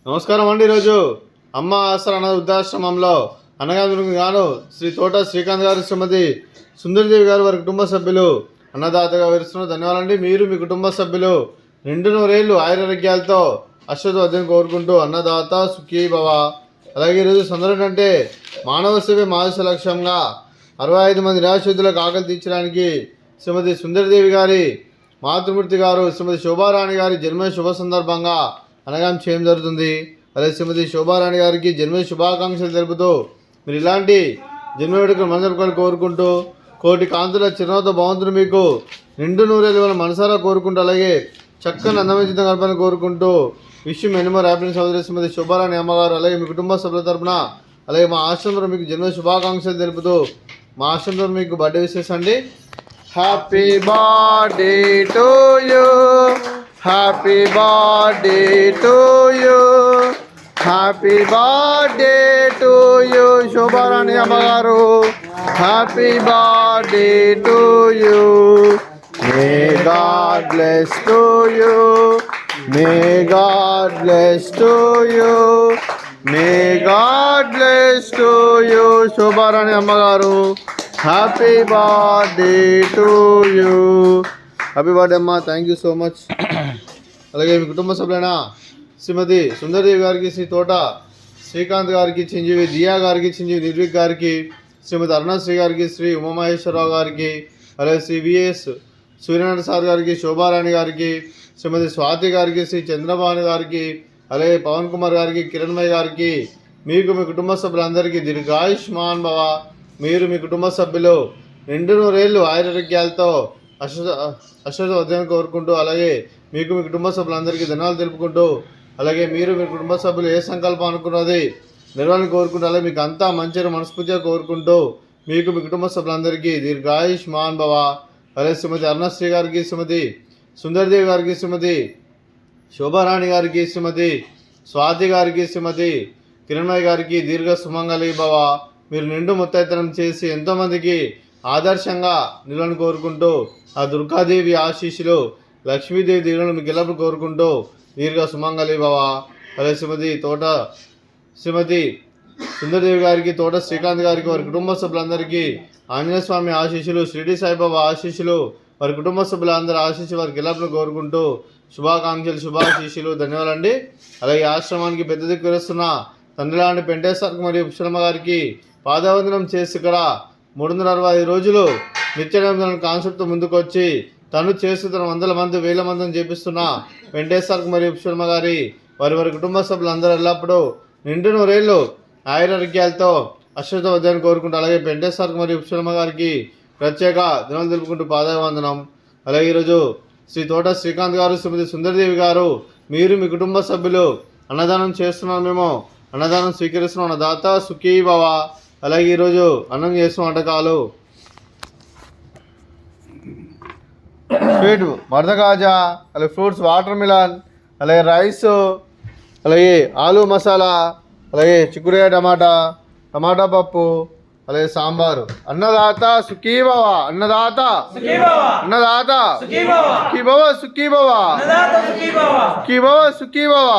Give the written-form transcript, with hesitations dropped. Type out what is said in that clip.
నమస్కారం అండి. ఈరోజు అమ్మ ఆసరా అనాథ వృద్ధాశ్రమంలో అన్నగారికి గాను శ్రీ తోట శ్రీకాంత్ గారు, శ్రీమతి సుందరిదేవి గారు, వారి కుటుంబ సభ్యులు అన్నదాతగా వివరిస్తున్నారు. ధన్యవాదాలండి. మీరు మీ కుటుంబ సభ్యులు నిండు నూరేళ్లు ఆయురారోగ్యాలతో అశ్వత్థం కోరుకుంటూ అన్నదాత సుఖీ భవ. అలాగే ఈరోజు సందర్భం అంటే మానవ సేవే మానస లక్ష్యంగా 65 మంది నిరాశ్రితులకు ఆకలి తీర్చడానికి శ్రీమతి సుందరిదేవి గారి మాతృమూర్తి గారు శ్రీమతి శోభారాణి గారి జన్మ శుభ సందర్భంగా అనగాం చేయడం జరుగుతుంది. అలాగే శ్రీమతి శోభారాణి గారికి జన్మ శుభాకాంక్షలు తెలుపుతూ మీరు ఇలాంటి జన్మ వేడుకలు మనసుకొని కోరుకుంటూ కోటి కాంతుల చిరునవ్వుతో భగవంతుడు మీకు నిండు నూరేళ్ళు మనసారా కోరుకుంటూ అలాగే చక్కని అందమైన జీవితం గడపాలని కోరుకుంటూ విషయం ఎన్నో హ్యాపీనెస్ సోదరి శ్రీమతి శోభారాణి అమ్మగారు అలాగే మీ కుటుంబ సభ్యుల తరపున అలాగే మా ఆశ్రమంలో మీకు జన్మ శుభాకాంక్షలు తెలుపుతూ మా ఆశ్రమంలో మీకు బర్త్డే విషెస్ అండి. Happy birthday to you, happy birthday to you, happy birthday to you Shobharani అమ్మగారు. Happy birthday to you. May God bless to you, may God bless to you, may God bless to you Shobharani అమ్మగారు. Happy birthday to you. Happy birthday అమ్మా. Thank you so much. అలాగే మీ కుటుంబ సభ్యులైన శ్రీమతి సుందరదేవి గారికి, శ్రీ తోట శ్రీకాంత్ గారికి, చిరంజీవి దియా గారికి, చిరంజీవి నిర్విక్ గారికి, శ్రీమతి అరుణశ్రీ గారికి, శ్రీ ఉమామహేశ్వరరావు గారికి, అలాగే శ్రీ విఎస్ సూర్యనారాయణ సార్ గారికి, శోభారాణి గారికి, శ్రీమతి స్వాతి గారికి, శ్రీ చంద్రబాబు గారికి, అలాగే పవన్ కుమార్ గారికి, కిరణ్మయ్య గారికి, మీకు మీ కుటుంబ సభ్యులందరికీ దీర్ఘాయుష్మాన్ భవ. మీరు మీ కుటుంబ సభ్యులు నిండు నూరేళ్లు ఆయురారోగ్యాలతో అశ్వత్థం కోరుకుంటూ అలాగే మీకు మీ కుటుంబ సభ్యులందరికీ ధన్యవాదాలు తెలుపుకుంటూ అలాగే మీరు మీ కుటుంబ సభ్యులు ఏ సంకల్పం అనుకున్నది నిర్వహణ కోరుకుంటూ అలాగే మీకు అంతా మంచిగా మనస్ఫూర్తిగా కోరుకుంటూ మీకు మీ కుటుంబ సభ్యులందరికీ దీర్ఘాయుష్మాన్ భవ. అలాగే శ్రీమతి అరుణశ్రీ గారికి, శ్రీమతి సుందరదేవి గారికి, శ్రీమతి శోభారాణి గారికి, శ్రీమతి స్వాతి గారికి, శ్రీమతి కిరణ్మయ్య గారికి దీర్ఘ సుమంగళి భవ. మీరు నిండు ముత్తైతనం చేసి ఎంతోమందికి ఆదర్శంగా నిలవని కోరుకుంటూ ఆ దుర్గాదేవి ఆశీస్సులు, లక్ష్మీదేవి దీవులను మీకు ఎల్లప్పుడు కోరుకుంటూ దీర్ఘ సుమంగళి భవ. అలాగే శ్రీమతి సుందరదేవి గారికి, తోట శ్రీకాంత్ గారికి, వారి కుటుంబ సభ్యులందరికీ ఆంజనేయ స్వామి ఆశీస్సులు, షిరిడి సాయిబాబా ఆశీస్సులు, వారి కుటుంబ సభ్యులందరూ ఆశీస్సు వారికి ఎల్లప్పుడు కోరుకుంటూ శుభాకాంక్షలు, శుభాశీస్సులు. ధన్యవాదాలండి. అలాగే ఆశ్రమానికి పెద్ద దిక్కు వేస్తున్న తండ్రి లాంటి పెంటేశ్వరకు మరియు పుష్పమ్మ గారికి పాదవందనం చేసి ఇక్కడ 365 రోజులు నిత్యనిరంజన కాన్సెప్ట్తో ముందుకొచ్చి తను చేస్తూ తన 100 మంది 1000 మందిని చేపిస్తున్న వెంకటేశ్వరకు మరియు పుష్పమ్మ గారి వారి కుటుంబ సభ్యులందరూ ఎల్లప్పుడూ నిండు నూరేళ్లు ఆయురారోగ్యాలతో అశ్వత్థాన్ని కోరుకుంటూ అలాగే వెంకటేశ్వరకు మరియు పుష్పమ్మ గారికి ప్రత్యేక దినాలు తెలుపుకుంటూ పాదవందనం. అలాగే ఈరోజు శ్రీ తోట శ్రీకాంత్ గారు, శ్రీమతి సుందరదేవి గారు, మీరు మీ కుటుంబ సభ్యులు అన్నదానం చేస్తున్నారు. మేము అన్నదానం స్వీకరిస్తున్నాం. అన్నదాత సుఖీ భవ. అలాగే ఈరోజు అన్నం చేస్తున్న వంటకాలు స్వీట్ మర్దకాజా, అలాగే ఫ్రూట్స్ వాటర్ మిలన్, అలాగే రైస్, అలాగే ఆలు మసాలా, అలాగే చిక్కుడుకాయ టమాటా పప్పు, అలాగే సాంబారు. అన్నదాత సుఖీ భవ. అన్నదాత అన్నదాత సుఖీ భవ, సుఖీ భవ, సుఖీ భవ, సుఖీ భవ.